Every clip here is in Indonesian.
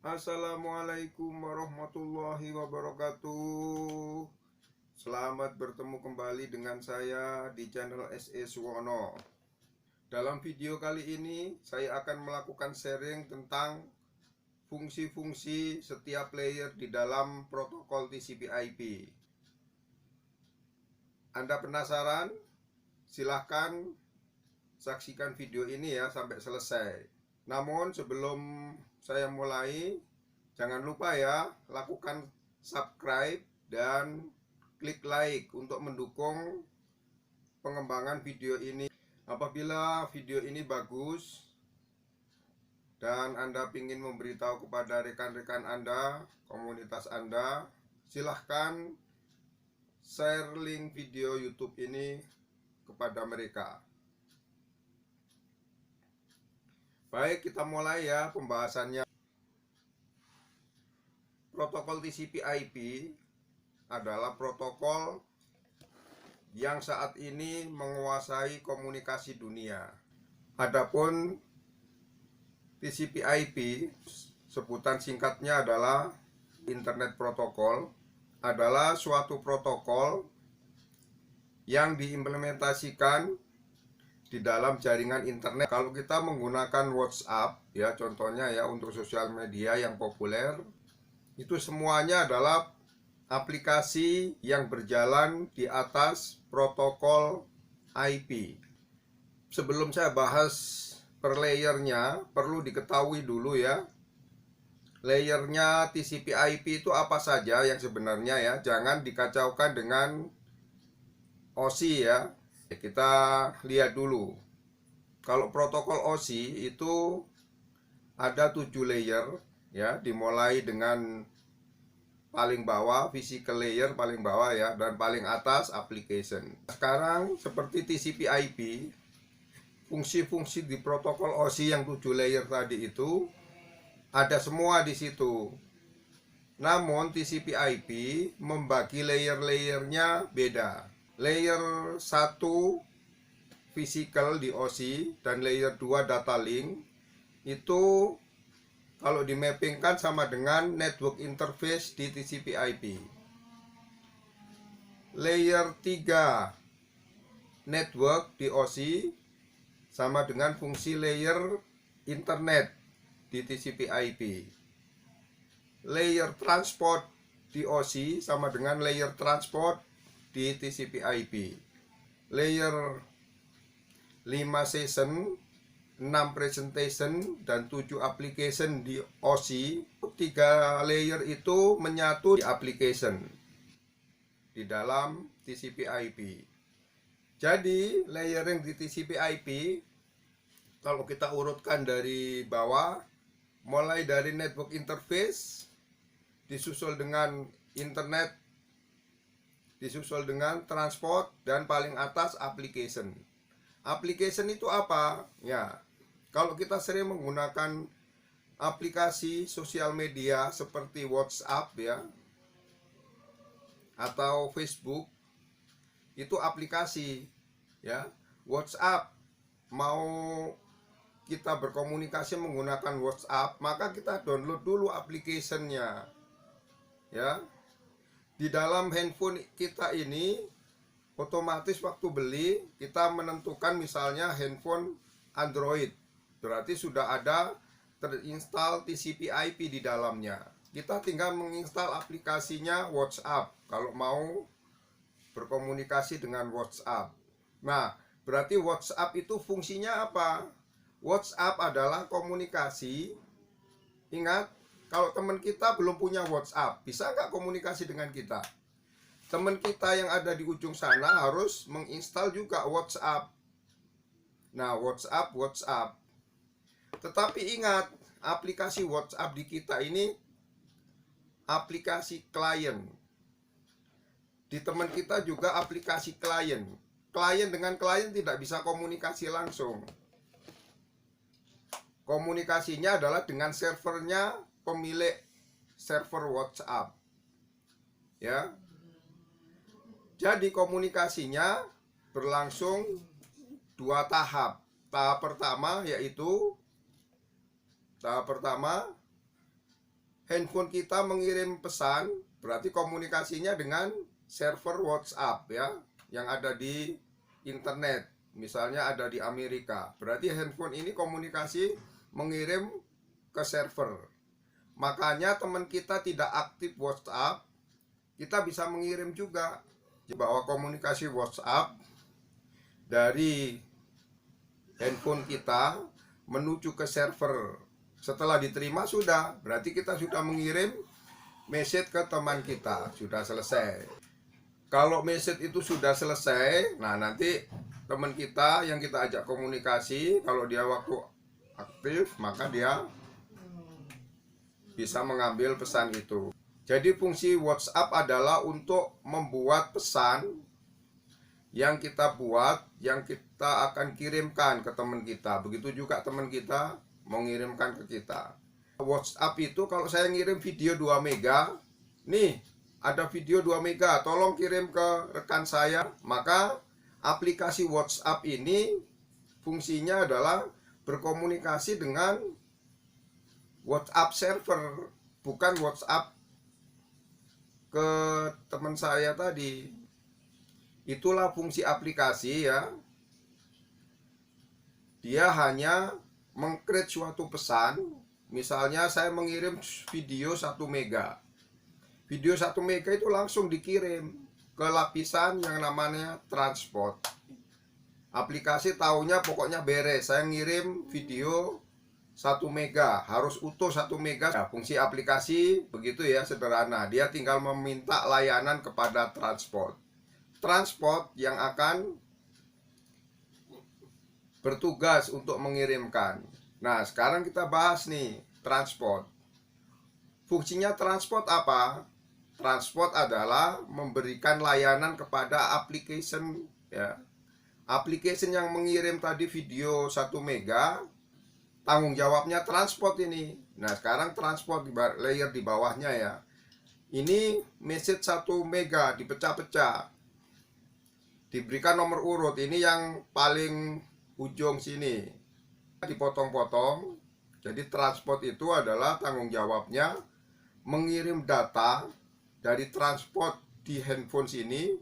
Assalamualaikum warahmatullahi wabarakatuh. Selamat bertemu kembali dengan saya di channel SE Suwono. Dalam video kali ini saya akan melakukan sharing tentang fungsi-fungsi setiap layer di dalam protokol TCP/IP. Anda penasaran? Silahkan saksikan video ini ya sampai selesai. Namun sebelum saya mulai, jangan lupa ya, lakukan subscribe dan klik like untuk mendukung pengembangan video ini. Apabila video ini bagus dan Anda ingin memberitahu kepada rekan-rekan Anda, komunitas Anda, silahkan share link video YouTube ini kepada mereka. Baik, kita mulai ya pembahasannya. Protokol TCP/IP adalah protokol yang saat ini menguasai komunikasi dunia. Adapun TCP/IP, sebutan singkatnya adalah Internet Protocol, adalah suatu protokol yang diimplementasikan di dalam jaringan internet. Kalau kita menggunakan WhatsApp ya, contohnya ya, untuk sosial media yang populer, itu semuanya adalah aplikasi yang berjalan di atas protokol IP. Sebelum saya bahas per layernya, perlu diketahui dulu ya, layernya TCP/IP itu apa saja yang sebenarnya ya. Jangan dikacaukan dengan OSI ya. Kita lihat dulu. Kalau protokol OSI itu ada 7 layer ya, dimulai dengan paling bawah physical layer paling bawah ya, dan paling atas application. Sekarang seperti TCP/IP, fungsi-fungsi di protokol OSI yang 7 layer tadi itu ada semua di situ. Namun TCP/IP membagi layer-layernya beda. Layer 1 physical di OSI dan layer 2 data link itu kalau dimappingkan sama dengan network interface di TCP/IP. Layer 3 network di OSI sama dengan fungsi layer internet di TCP/IP. Layer transport di OSI sama dengan layer transport di TCP/IP. Layer 5 session, 6 presentation, dan 7 application di OSI. 3 layer itu menyatu di application di dalam TCP/IP. Jadi layering di TCP/IP kalau kita urutkan dari bawah, mulai dari network interface, disusul dengan internet, disusul dengan transport, dan paling atas application. Application itu apa? Ya, kalau kita sering menggunakan aplikasi sosial media seperti WhatsApp ya, atau Facebook, itu aplikasi ya. WhatsApp, mau kita berkomunikasi menggunakan WhatsApp, maka kita download dulu applicationnya ya. Di dalam handphone kita ini otomatis waktu beli kita menentukan misalnya handphone Android, berarti sudah ada terinstall TCP/IP di dalamnya. Kita tinggal menginstal aplikasinya WhatsApp kalau mau berkomunikasi dengan WhatsApp. Nah, berarti WhatsApp itu fungsinya apa? WhatsApp adalah komunikasi. Ingat, kalau teman kita belum punya WhatsApp, bisa nggak komunikasi dengan kita? Teman kita yang ada di ujung sana harus menginstal juga WhatsApp. Nah, WhatsApp. Tetapi ingat, aplikasi WhatsApp di kita ini aplikasi klien. Di teman kita juga aplikasi klien. Klien dengan klien tidak bisa komunikasi langsung. Komunikasinya adalah dengan servernya pemilik server WhatsApp. Ya. Jadi komunikasinya berlangsung 2 tahap. Tahap pertama handphone kita mengirim pesan, berarti komunikasinya dengan server WhatsApp ya, yang ada di internet. Misalnya ada di Amerika, berarti handphone ini komunikasi mengirim ke server. Makanya teman kita tidak aktif WhatsApp, kita bisa mengirim juga. Bahwa komunikasi WhatsApp dari handphone kita menuju ke server. Setelah diterima sudah, berarti kita sudah mengirim message ke teman kita, sudah selesai. Kalau message itu sudah selesai, nah nanti teman kita yang kita ajak komunikasi, kalau dia waktu aktif, maka dia bisa mengambil pesan itu. Jadi fungsi WhatsApp adalah untuk membuat pesan yang kita buat, yang kita akan kirimkan ke teman kita. Begitu juga teman kita mengirimkan ke kita. WhatsApp itu kalau saya ngirim video 2 mega, nih ada video 2 mega, tolong kirim ke rekan saya. Maka aplikasi WhatsApp ini fungsinya adalah berkomunikasi dengan WhatsApp server, bukan WhatsApp ke teman saya tadi. Itulah fungsi aplikasi ya. Dia hanya meng-create suatu pesan. Misalnya saya mengirim video 1 mega. Video 1 mega itu langsung dikirim ke lapisan yang namanya transport. Aplikasi taunya pokoknya beres. Saya ngirim video 1 mega, harus utuh 1 mega. Ya, fungsi aplikasi begitu ya, sederhana. Dia tinggal meminta layanan kepada transport. Transport yang akan bertugas untuk mengirimkan. Nah, sekarang kita bahas nih transport. Fungsinya transport apa? Transport adalah memberikan layanan kepada application ya. Application yang mengirim tadi video 1 mega, tanggung jawabnya transport ini. Nah, sekarang transport di layer di bawahnya ya. Ini message 1 mega dipecah-pecah. Diberikan nomor urut, ini yang paling ujung sini. Dipotong-potong. Jadi transport itu adalah tanggung jawabnya mengirim data dari transport di handphone sini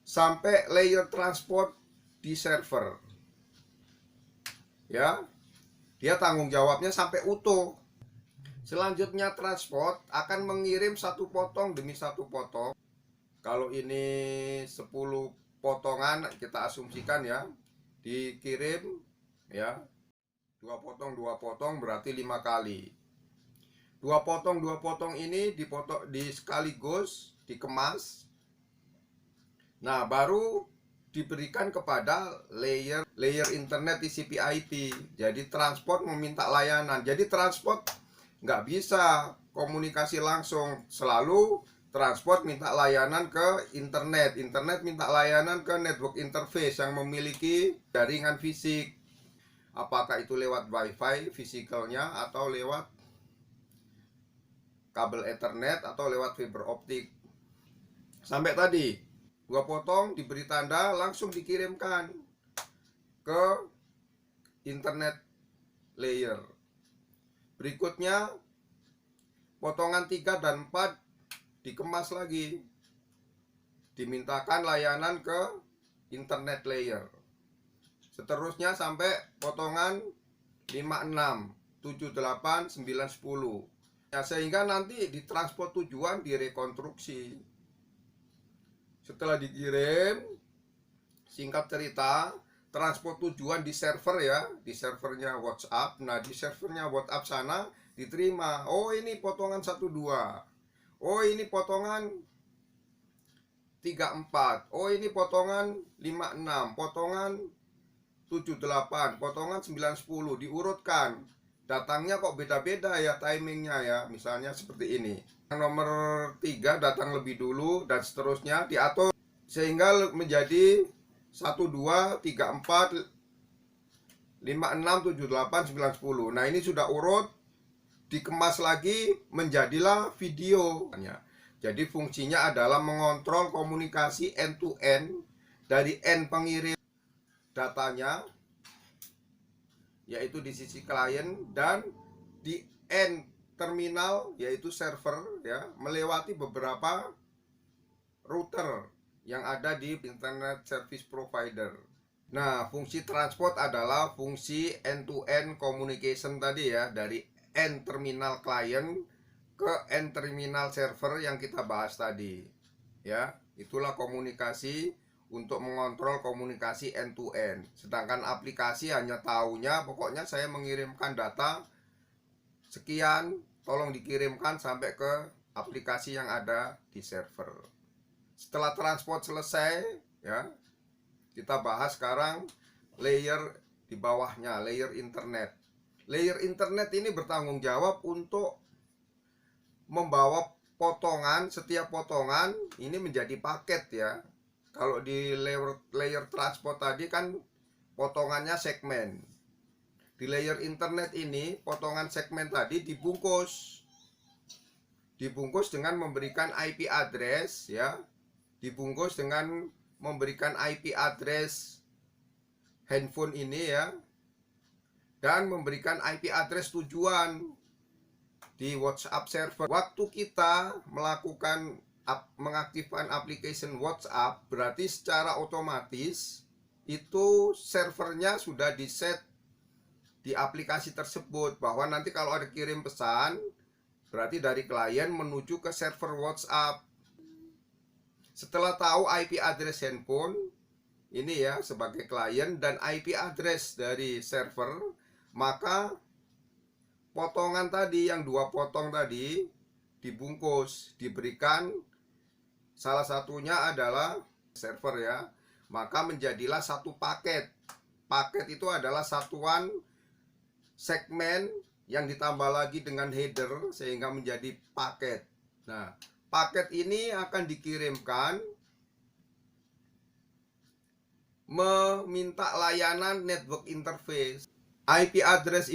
sampai layer transport di server. Ya, dia tanggung jawabnya sampai utuh. Selanjutnya transport akan mengirim 1 potong demi 1 potong. Kalau ini 10 potongan kita asumsikan ya, dikirim ya 2 potong berarti 5 kali. 2 potong ini dipotong di sekaligus dikemas. Nah, baru diberikan kepada layer internet TCP IP. Jadi transport meminta layanan. Jadi transport nggak bisa komunikasi langsung, selalu transport minta layanan ke internet, internet minta layanan ke network interface yang memiliki jaringan fisik. Apakah itu lewat wifi fisikalnya atau lewat kabel ethernet atau lewat fiber optik. Sampai tadi 2 potong diberi tanda langsung dikirimkan ke internet layer. Berikutnya potongan 3 dan 4 dikemas lagi, dimintakan layanan ke internet layer. Seterusnya sampai potongan 5, 6, 7, 8, 9, 10 ya, sehingga nanti di transport tujuan direkonstruksi. Setelah dikirim, singkat cerita, transport tujuan di server ya, di servernya WhatsApp. Nah, di servernya WhatsApp sana diterima, oh ini potongan 1, 2, oh ini potongan 3, 4, oh ini potongan 5, 6, potongan 7, 8, potongan 9, 10, diurutkan. Datangnya kok beda-beda ya timingnya ya, misalnya seperti ini. Yang nomor 3 datang lebih dulu dan seterusnya diatur sehingga menjadi 1, 2, 3, 4, 5, 6, 7, 8, 9, 10. Nah, ini sudah urut, dikemas lagi menjadilah video. Jadi fungsinya adalah mengontrol komunikasi end to end dari end pengirim datanya, yaitu di sisi klien, dan di end terminal yaitu server ya melewati beberapa router yang ada di internet service provider. Nah, fungsi transport adalah fungsi end-to-end communication tadi ya, dari end terminal client ke end terminal server yang kita bahas tadi. Ya, itulah komunikasi untuk mengontrol komunikasi end-to-end. Sedangkan aplikasi hanya tahunya pokoknya saya mengirimkan data sekian, tolong dikirimkan sampai ke aplikasi yang ada di server. Setelah transport selesai, ya, kita bahas sekarang layer di bawahnya, layer internet. Layer internet ini bertanggung jawab untuk membawa potongan, setiap potongan ini menjadi paket ya. Kalau di layer transport tadi kan potongannya segmen. Di layer internet ini potongan segmen tadi dibungkus dengan memberikan IP address ya. Dibungkus dengan memberikan IP address handphone ini ya, dan memberikan IP address tujuan di WhatsApp server. Waktu kita melakukan mengaktifkan aplikasi WhatsApp, berarti secara otomatis itu servernya sudah di set di aplikasi tersebut, bahwa nanti kalau ada kirim pesan berarti dari klien menuju ke server WhatsApp. Setelah tahu IP address handphone ini ya sebagai klien dan IP address dari server, maka potongan tadi yang 2 potong tadi dibungkus, diberikan salah satunya adalah server ya, maka menjadilah satu paket. Paket itu adalah satuan segmen yang ditambah lagi dengan header sehingga menjadi paket. Nah, paket ini akan dikirimkan meminta layanan network interface. IP address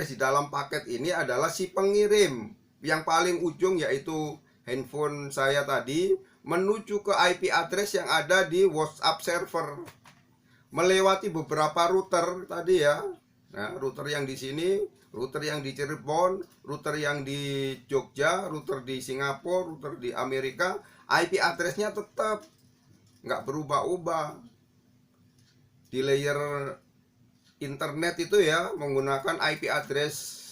di dalam paket ini adalah si pengirim yang paling ujung, yaitu handphone saya tadi, menuju ke IP address yang ada di WhatsApp server melewati beberapa router tadi ya. Nah, router yang di sini, router yang di Cirebon, router yang di Jogja, router di Singapura, router di Amerika, IP address-nya tetap nggak berubah-ubah. Di layer internet itu ya menggunakan IP address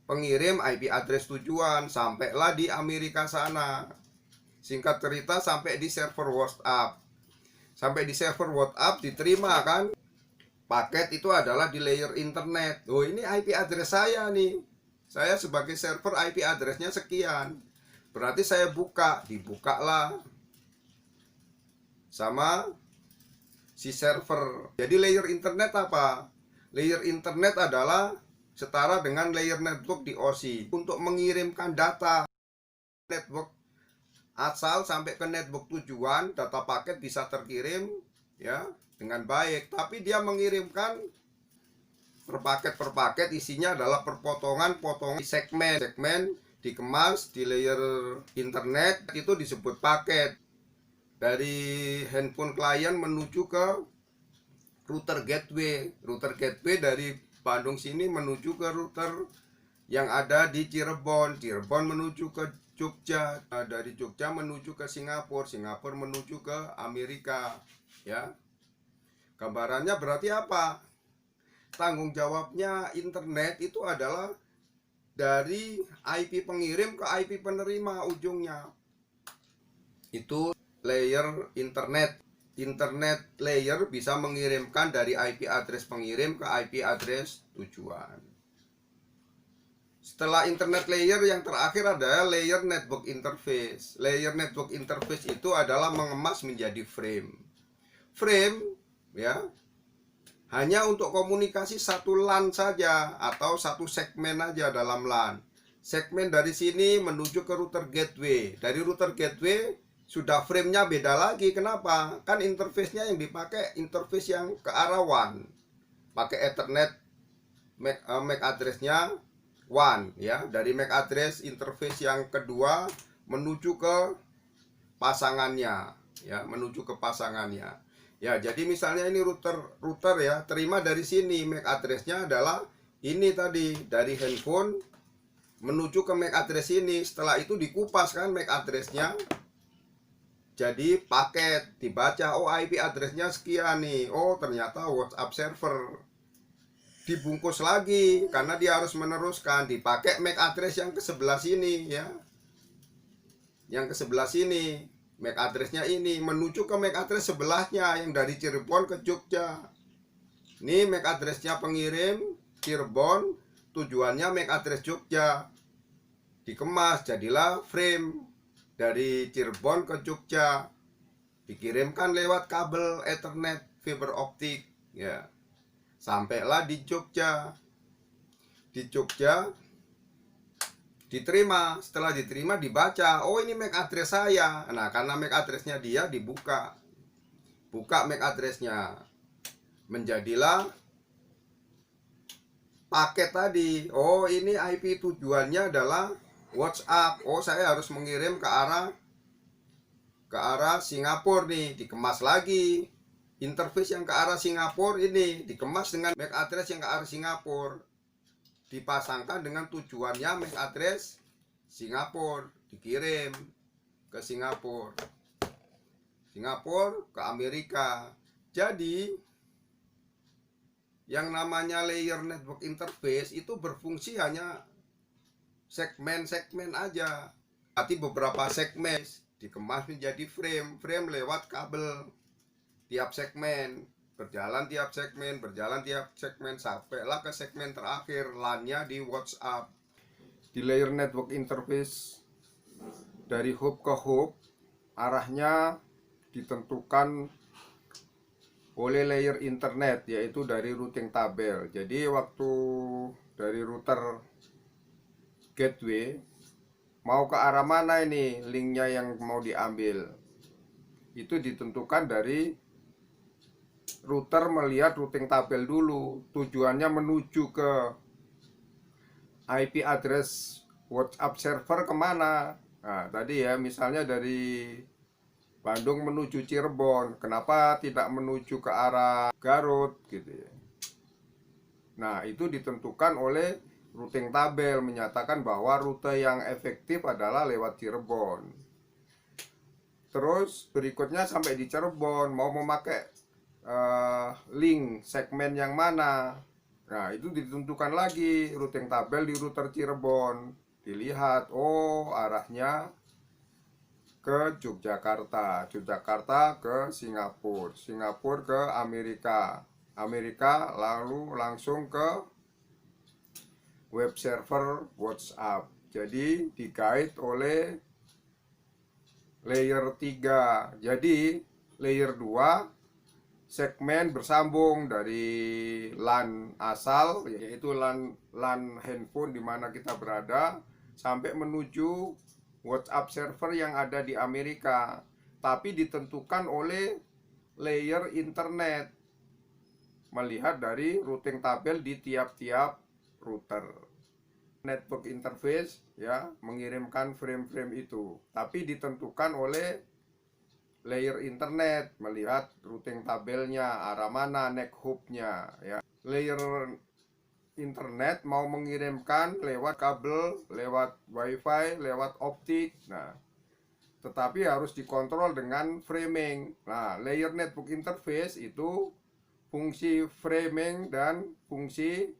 pengirim, IP address tujuan, sampailah di Amerika sana. Singkat cerita sampai di server WhatsApp. Sampai di server WhatsApp diterima kan. Paket itu adalah di layer internet. Oh, ini IP address saya nih. Saya sebagai server IP addressnya sekian. Berarti saya dibukalah sama si server. Jadi layer internet apa? Layer internet adalah setara dengan layer network di OSI untuk mengirimkan data network asal sampai ke network tujuan. Data paket bisa terkirim ya dengan baik, tapi dia mengirimkan per paket isinya adalah perpotongan segmen dikemas di layer internet, itu disebut paket. Dari handphone klien menuju ke router gateway dari Bandung sini menuju ke router yang ada di Cirebon menuju ke Jogja, dari Jogja menuju ke Singapura menuju ke Amerika ya. Gambarannya berarti apa? Tanggung jawabnya internet itu adalah dari IP pengirim ke IP penerima ujungnya. Itu layer internet. Internet layer bisa mengirimkan dari IP address pengirim ke IP address tujuan. Setelah internet layer yang terakhir adalah layer network interface. Layer network interface itu adalah mengemas menjadi frame. Frame ya hanya untuk komunikasi satu LAN saja atau satu segmen aja dalam LAN. Segmen dari sini menuju ke router gateway. Dari router gateway sudah frame-nya beda lagi. Kenapa? Kan interface-nya yang dipakai interface yang ke arah WAN. Pakai Ethernet MAC address-nya WAN ya. Dari MAC address interface yang kedua menuju ke pasangannya ya, menuju ke pasangannya. Ya, jadi misalnya ini router ya, terima dari sini MAC address-nya adalah Ini tadi dari handphone menuju ke MAC address ini. Setelah itu dikupas kan MAC addressnya jadi paket, dibaca, oh IP addressnya sekian nih, oh ternyata WhatsApp server. Dibungkus lagi karena dia harus meneruskan, dipakai MAC address yang ke sebelah sini ya, yang ke sebelah sini MAC addressnya ini menuju ke MAC address sebelahnya yang dari Cirebon ke Jogja. Ini MAC addressnya pengirim Cirebon, tujuannya MAC address Jogja. Dikemas jadilah frame dari Cirebon ke Jogja, dikirimkan lewat kabel Ethernet fiber optik ya. Sampailah di Jogja. Di Jogja diterima, setelah diterima dibaca, oh ini MAC address saya. Nah, karena MAC addressnya dia dibuka. Buka MAC addressnya. Menjadilah paket tadi. Oh, ini IP tujuannya adalah WhatsApp. Oh, saya harus mengirim ke arah Singapura nih, dikemas lagi. Interface yang ke arah Singapura ini dikemas dengan MAC address yang ke arah Singapura. Dipasangkan dengan tujuannya MAC address Singapura, dikirim ke Singapura. Singapura ke Amerika. Jadi yang namanya layer network interface itu berfungsi hanya segmen-segmen aja. Berarti beberapa segmen dikemas menjadi frame lewat kabel. Tiap segmen berjalan, tiap segmen sampailah ke segmen terakhir, LAN-nya di WhatsApp. Di layer network interface dari hub ke hub arahnya ditentukan oleh layer internet, yaitu dari routing tabel. Jadi waktu dari router gateway mau ke arah mana ini linknya yang mau diambil, itu ditentukan dari router melihat routing tabel dulu, tujuannya menuju ke IP address WhatsApp server kemana. Nah tadi ya, misalnya dari Bandung menuju Cirebon, kenapa tidak menuju ke arah Garut gitu ya. Nah itu ditentukan oleh routing tabel, menyatakan bahwa rute yang efektif adalah lewat Cirebon. Terus berikutnya sampai di Cirebon mau memakai link segmen yang mana. Nah itu ditentukan lagi routing tabel di router Cirebon. Dilihat, oh arahnya ke Yogyakarta, Yogyakarta ke Singapura, Singapura ke Amerika, Amerika lalu langsung ke web server WhatsApp. Jadi di-guide oleh layer 3. Jadi layer 2 segmen bersambung dari LAN asal, yaitu LAN handphone di mana kita berada, sampai menuju WhatsApp server yang ada di Amerika. Tapi ditentukan oleh layer internet, melihat dari routing tabel di tiap-tiap router. Network interface ya mengirimkan frame-frame itu, tapi ditentukan oleh layer internet, melihat routing tabelnya arah mana neck hubnya ya. Layer internet mau mengirimkan lewat kabel, lewat wifi, lewat optik. Nah tetapi harus dikontrol dengan framing. Nah layer network interface itu fungsi framing dan fungsi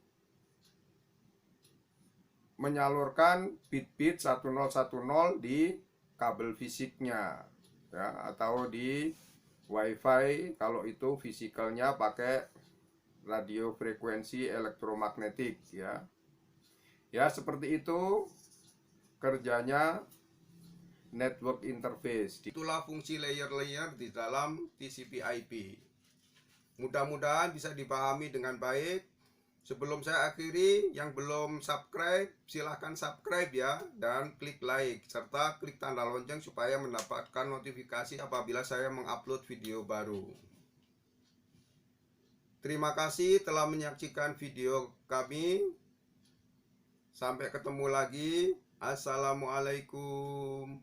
menyalurkan bit-bit 1010 di kabel fisiknya ya, atau di wifi kalau itu fisikalnya pakai radio frekuensi elektromagnetik ya. Ya seperti itu kerjanya network interface. Itulah fungsi layer-layer di dalam TCP/IP. Mudah-mudahan bisa dipahami dengan baik. Sebelum saya akhiri, yang belum subscribe silahkan subscribe ya, dan klik like serta klik tanda lonceng supaya mendapatkan notifikasi apabila saya mengupload video baru. Terima kasih telah menyaksikan video kami. Sampai ketemu lagi. Assalamualaikum.